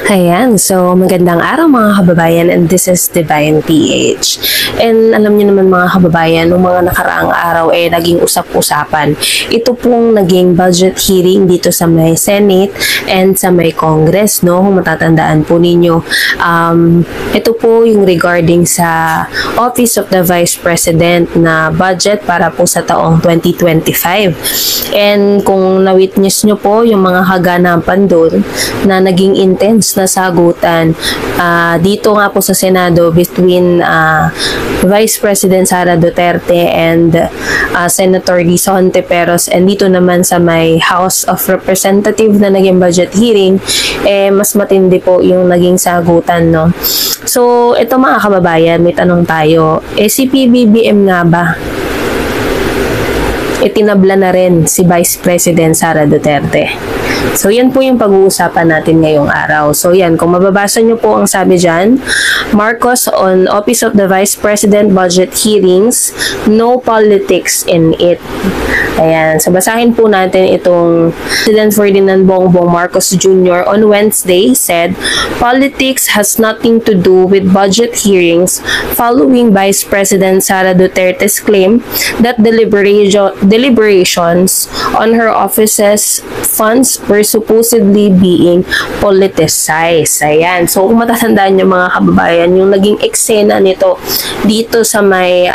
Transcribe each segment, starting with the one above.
Ayan, so magandang araw mga kababayan, and this is Divine PH. And alam niyo naman mga kababayan, noong mga nakaraang araw naging usap-usapan. Ito pong naging budget hearing dito sa may Senate and sa may Congress, no? Kung matatandaan po ninyo, ito po yung regarding sa Office of the Vice President na budget para po sa taong 2025. And kung na-witness nyo po yung mga kaganapan doon na naging intense na sagutan dito nga po sa Senado between Vice President Sara Duterte and Senator Risa Hontiveros, and dito naman sa may House of Representatives na naging budget hearing, mas matindi po yung naging sagutan, no? So, ito mga kababayan, may tanong tayo. Si PBBM nga ba? Itinabla na rin si Vice President Sara Duterte. So, yan po yung pag-uusapan natin ngayong araw. So, yan. Kung mababasa nyo po ang sabi dyan, Marcos on Office of the Vice President Budget Hearings, no politics in it. Ayan. So, basahin po natin itong President Ferdinand Bongbong Marcos Jr. on Wednesday said, politics has nothing to do with budget hearings following Vice President Sara Duterte's claim that deliberations on her office's funds were supposedly being politicized. Ayan. So, kung matatandaan nyo mga kababayan, yung naging eksena nito dito sa may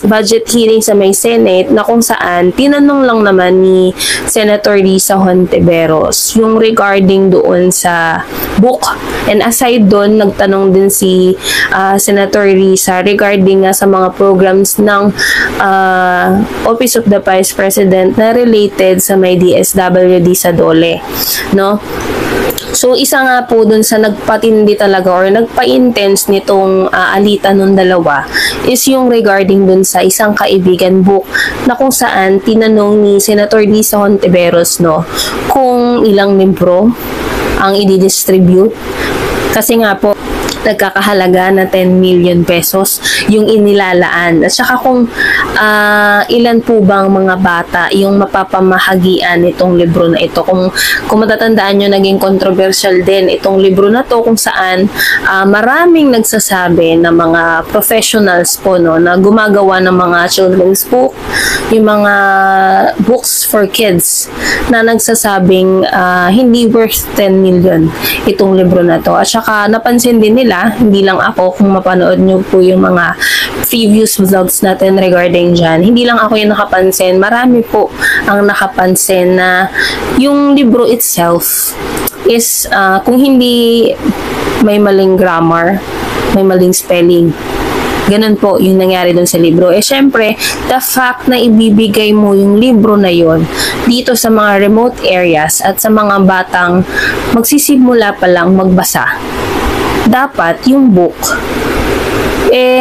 budget hearing sa may Senate na kung saan tinanong lang naman ni Senator Risa Hontiveros yung regarding doon sa book. And aside doon, nagtanong din si Senator Risa regarding nga sa mga programs ng Office of the Vice President na related sa may DSWD sa Dole, no? So, isa nga po dun sa nagpatindi talaga or nagpa-intense nitong alitan ng dalawa is yung regarding dun sa isang kaibigan book na kung saan tinanong ni Senator Risa Hontiveros, no, kung ilang membro ang i-distribute. Kasi nga po, nagkakahalaga na 10 million pesos yung inilalaan. At saka kung ilan po bang mga bata yung mapapamahagian itong libro na ito. Kung matatandaan nyo, naging controversial din itong libro na to kung saan maraming nagsasabi na mga professionals po, no, na gumagawa ng mga children's book, yung mga books for kids na nagsasabing hindi worth 10 million itong libro na to. At saka napansin din nila, hindi lang ako, kung mapanood nyo po yung mga previous vlogs natin regarding dyan, hindi lang ako yung nakapansin, marami po ang nakapansin na yung libro itself is kung hindi may maling grammar, may maling spelling, ganun po yung nangyari dun sa libro. Syempre, the fact na ibibigay mo yung libro na yon dito sa mga remote areas at sa mga batang magsisimula pa lang magbasa, dapat yung book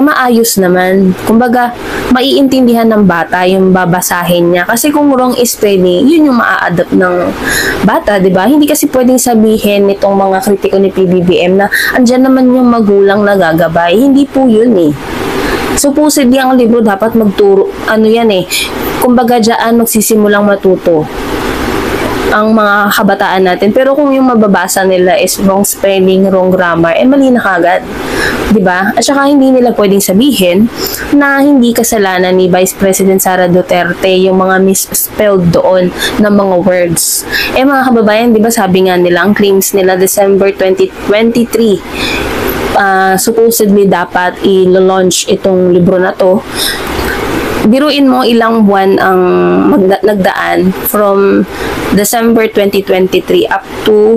maayos naman. Kumbaga, maiintindihan ng bata yung babasahin niya. Kasi kung wrong spelling, yun yung maa-adapt ng bata, di ba? Hindi kasi pwedeng sabihin nitong mga kritiko ni PBBM na andyan naman yung magulang na gagabay. Hindi po yun eh. Supposedly, ang libro dapat magturo, kumbaga dyan magsisimulang matuto ang mga kabataan natin. Pero kung yung mababasa nila is wrong spelling, wrong grammar, mali na kagad. Diba? At saka hindi nila pwedeng sabihin na hindi kasalanan ni Vice President Sara Duterte yung mga misspelled doon ng mga words. Mga kababayan, diba sabi nga nila, ang claims nila December 2023, supposedly dapat i-launch itong libro na to. Biruin mo ilang buwan ang nagdaan from December 2023 up to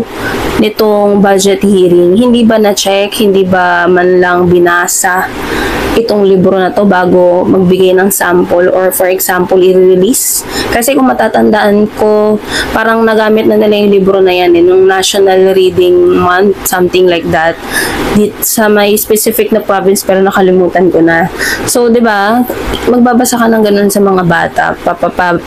nitong budget hearing. Hindi ba na-check? Hindi ba man lang binasa itong libro na to bago magbigay ng sample or for example i-release? Kasi kung matatandaan ko, parang nagamit na nila yung libro na yan nung National Reading Month, something like that, sa may specific na province, pero nakalimutan ko na. So, 'di ba? Magbabasa ka ng ganun sa mga bata,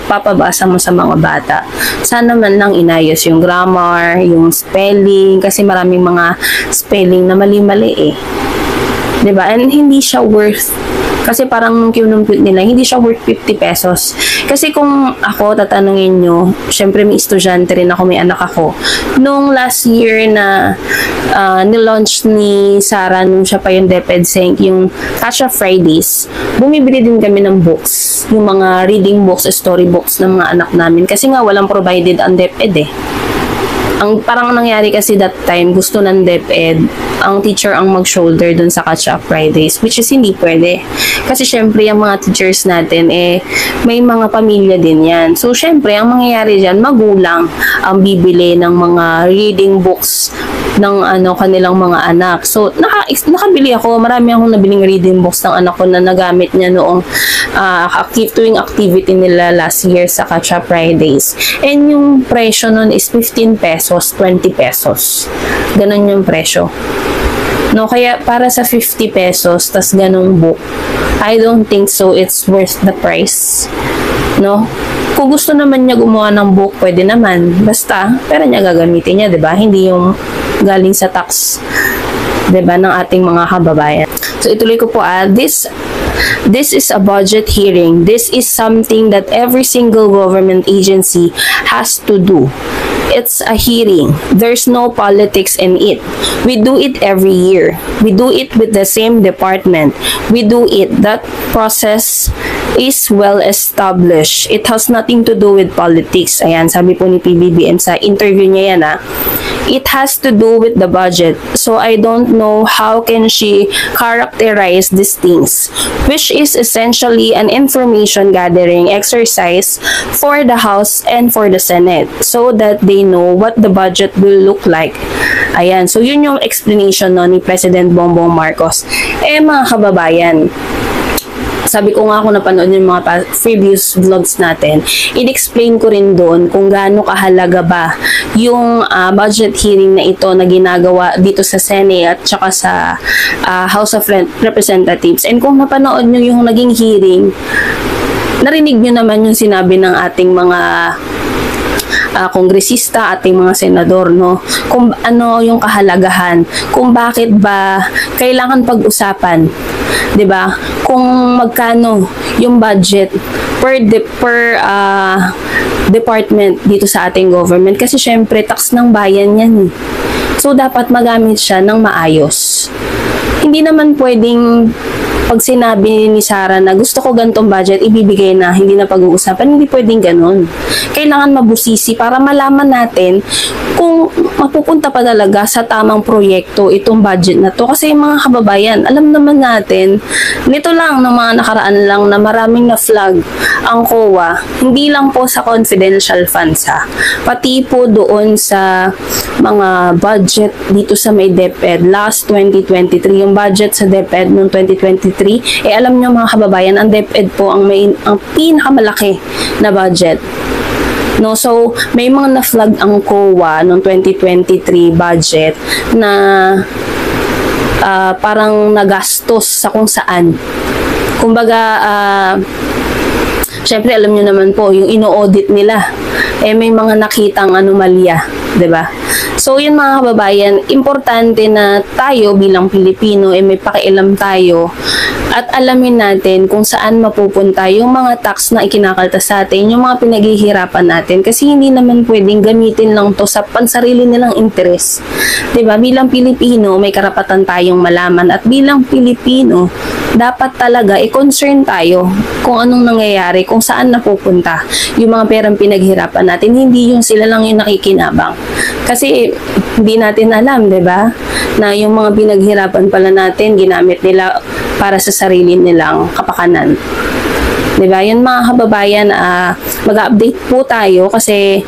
papabasa mo sa mga bata. Sana man lang inayos yung grammar, yung spelling, kasi maraming mga spelling na mali-mali eh. 'Di ba? And hindi siya worth Kasi parang nung kinumpute nila, hindi siya worth 50 pesos. Kasi kung ako, tatanungin nyo, syempre may estudyante rin ako, may anak ako. Nung last year na nilaunch ni Sarah, nung siya pa yung DepEd Sync, yung Kasha Fridays, bumibili din kami ng books. Yung mga reading books, story books ng mga anak namin. Kasi nga, walang provided ang DepEd eh. Ang parang nangyari kasi that time, gusto ng DepEd, ang teacher ang mag-shoulder dun sa Catch-Up Fridays, which is hindi pwede. Kasi syempre, ang mga teachers natin, may mga pamilya din yan. So, syempre, ang mangyayari dyan, magulang ang bibili ng mga reading books ng kanilang mga anak. So, nakabili ako. Marami akong nabiling reading books ng anak ko na nagamit niya noong tuwing activity nila last year sa Catch-Up Fridays. And yung presyo nun is 15 pesos, 20 pesos. Ganon yung presyo. No, kaya para sa 50 pesos, tas ganong book, I don't think so it's worth the price. No? Kung gusto naman niya gumawa ng book, pwede naman. Basta, pera niya gagamitin niya, 'di ba? Hindi yung galing sa tax, 'di ba, ng ating mga kababayan. So ituloy ko po, this is a budget hearing. This is something that every single government agency has to do. It's a hearing. There's no politics in it. We do it every year. We do it with the same department. We do it. That process is well established. It has nothing to do with politics. Ayan, sabi po ni PBBM sa interview niya yan, It has to do with the budget. So I don't know how can she characterize these things, which is essentially an information gathering exercise for the House and for the Senate so that they know what the budget will look like. Ayan, so yun yung explanation ni President Bongbong Marcos. Mga kababayan, sabi ko nga, kung napanood yung mga previous vlogs natin, in-explain ko rin doon kung gaano kahalaga ba yung budget hearing na ito na ginagawa dito sa Senate at saka sa House of Representatives. And kung napanood nyo yung naging hearing, narinig nyo naman yung sinabi ng ating mga kongresista, ating mga senador, no? Kung ano yung kahalagahan, kung bakit ba kailangan pag-usapan, 'di ba? Kung magkano yung budget per department dito sa ating government, kasi syempre tax ng bayan 'yan. So dapat magamit siya ng maayos. Hindi naman pwedeng pag sinabi ni Sarah na gusto ko gantong budget, ibibigay na, hindi na pag-uusapan, hindi pwedeng ganun. Kailangan mabusisi para malaman natin kung mapupunta pa talaga sa tamang proyekto itong budget na to. Kasi mga kababayan, alam naman natin, nito lang ng mga nakaraan lang na maraming na flag ang COA, hindi lang po sa confidential funds pati po doon sa mga budget dito sa may DepEd last 2023, yung budget sa DepEd noong 2023, alam nyo mga kababayan, ang DepEd po ang pinakamalaki na budget. No, so may mga na-flag ang COA noong 2023 budget na parang nagastos sa kung saan. Kumbaga, syempre alam nyo naman po, yung ino-audit nila, may mga nakitang anomalya, 'di ba? So yun mga kababayan, importante na tayo bilang Pilipino may pakialam tayo at alamin natin kung saan mapupunta yung mga tax na ikinakaltas sa atin, yung mga pinaghihirapan natin, kasi hindi naman pwedeng gamitin lang to sa pansarili nilang interes. 'Di ba? Bilang Pilipino, may karapatan tayong malaman, at bilang Pilipino, dapat talaga i-concern tayo kung anong nangyayari, kung saan napupunta yung mga perang pinaghirapan natin, hindi yung sila lang yung nakikinabang. Kasi hindi natin alam, 'di ba, na yung mga pinaghirapan pala natin ginamit nila para sa sarili nilang kapakanan. 'Di ba? Yun mga kababayan, mag-update po tayo kasi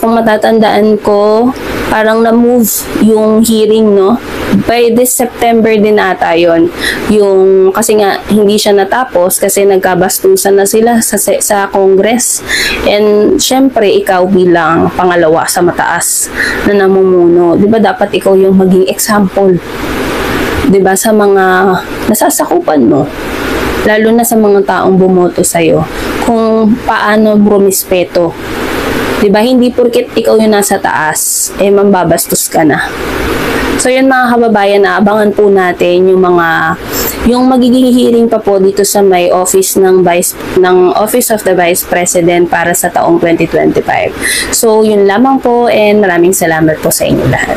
kung matatandaan ko, parang na-move yung hearing, no? By this September din ata yun. Yung, kasi nga, hindi siya natapos kasi nagkabastusan na sila sa Congress. And, syempre, ikaw bilang pangalawa sa mataas na namumuno, di ba dapat ikaw yung maging example? Di ba, sa mga nasasakupan mo? Lalo na sa mga taong bumoto sa'yo, kung paano rumispeto. Diba, hindi porket ikaw yung nasa taas, mambabastos ka na. So yun mga kababayan, abangan po natin yung mga yung magiging hearing pa po dito sa may office ng Office of the Vice President para sa taong 2025. So, yun lamang po and maraming salamat po sa inyo lahat.